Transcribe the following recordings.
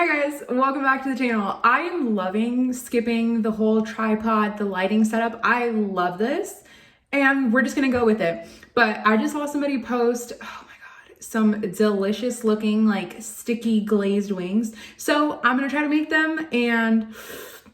Hi guys, welcome back to the channel. I am loving skipping the whole tripod, the lighting setup. I love this and we're just gonna go with it. But I just saw somebody post, oh my God, some delicious looking like sticky glazed wings. So I'm gonna try to make them and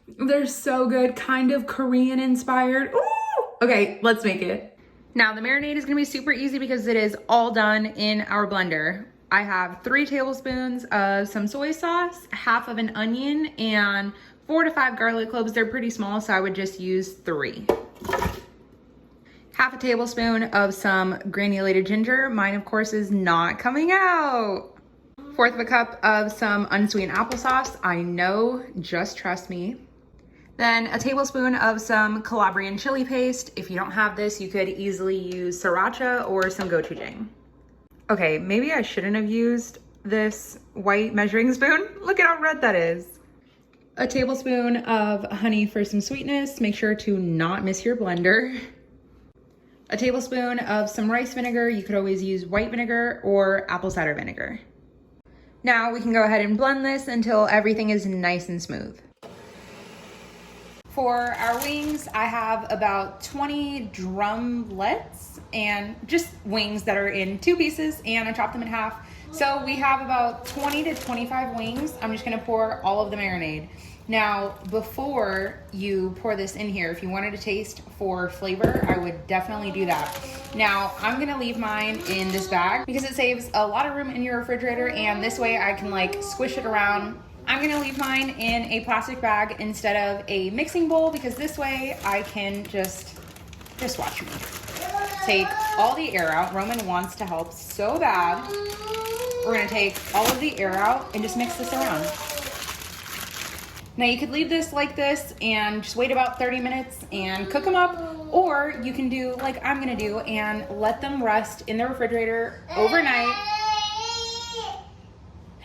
they're so good, kind of Korean inspired. Ooh! Okay, let's make it. Now the marinade is gonna be super easy because it is all done in our blender. I have 3 tablespoons of some soy sauce, half of an onion, and 4 to 5 garlic cloves. They're pretty small, so I would just use 3. Half a tablespoon of some granulated ginger. Mine, of course, is not coming out. 1/4 of a cup of some unsweetened applesauce. I know, just trust me. Then a tablespoon of some Calabrian chili paste. If you don't have this, you could easily use sriracha or some gochujang. Okay, maybe I shouldn't have used this white measuring spoon. Look at how red that is. A tablespoon of honey for some sweetness. Make sure to not miss your blender. A tablespoon of some rice vinegar. You could always use white vinegar or apple cider vinegar. Now we can go ahead and blend this until everything is nice and smooth. For our wings, I have about 20 drumlets and just wings that are in 2 pieces, and I chopped them in half. So we have about 20 to 25 wings. I'm just gonna pour all of the marinade. Now, before you pour this in here, if you wanted to taste for flavor, I would definitely do that. Now, I'm gonna leave mine in this bag because it saves a lot of room in your refrigerator, and this way I can like squish it around. I'm gonna leave mine in a plastic bag instead of a mixing bowl because this way I can just watch me. Take all the air out. Roman wants to help so bad. We're gonna take all of the air out and just mix this around. Now you could leave this like this and just wait about 30 minutes and cook them up, or you can do like I'm gonna do and let them rest in the refrigerator overnight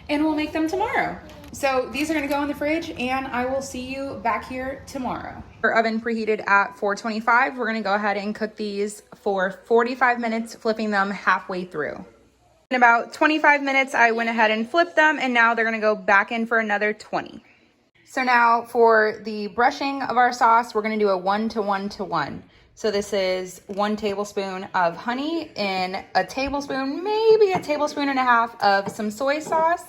and we'll make them tomorrow. So these are gonna go in the fridge and I will see you back here tomorrow. Our oven preheated at 425. We're gonna go ahead and cook these for 45 minutes, flipping them halfway through. In about 25 minutes, I went ahead and flipped them, and now they're gonna go back in for another 20. So now for the brushing of our sauce, we're gonna do a 1 to 1 to 1. So this is 1 tablespoon of honey and a tablespoon, maybe a tablespoon and a half of some soy sauce.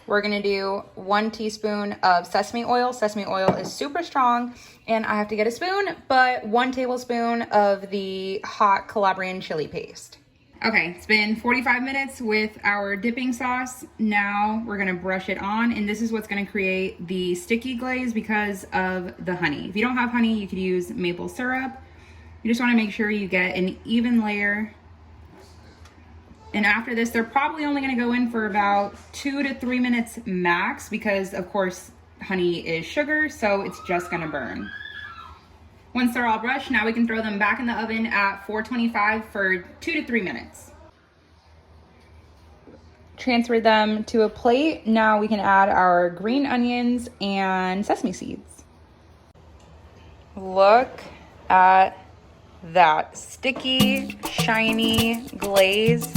We're gonna do 1 teaspoon of sesame oil. Sesame oil is super strong and I have to get a spoon, but 1 tablespoon of the hot Calabrian chili paste. Okay, it's been 45 minutes with our dipping sauce. Now we're gonna brush it on, and this is what's gonna create the sticky glaze because of the honey. If you don't have honey, you could use maple syrup. You just wanna make sure you get an even layer. And after this, they're probably only gonna go in for about 2 to 3 minutes max because of course, honey is sugar, so it's just gonna burn. Once they're all brushed, now we can throw them back in the oven at 425 for 2 to 3 minutes. Transfer them to a plate. Now we can add our green onions and sesame seeds. Look at that sticky, shiny glaze.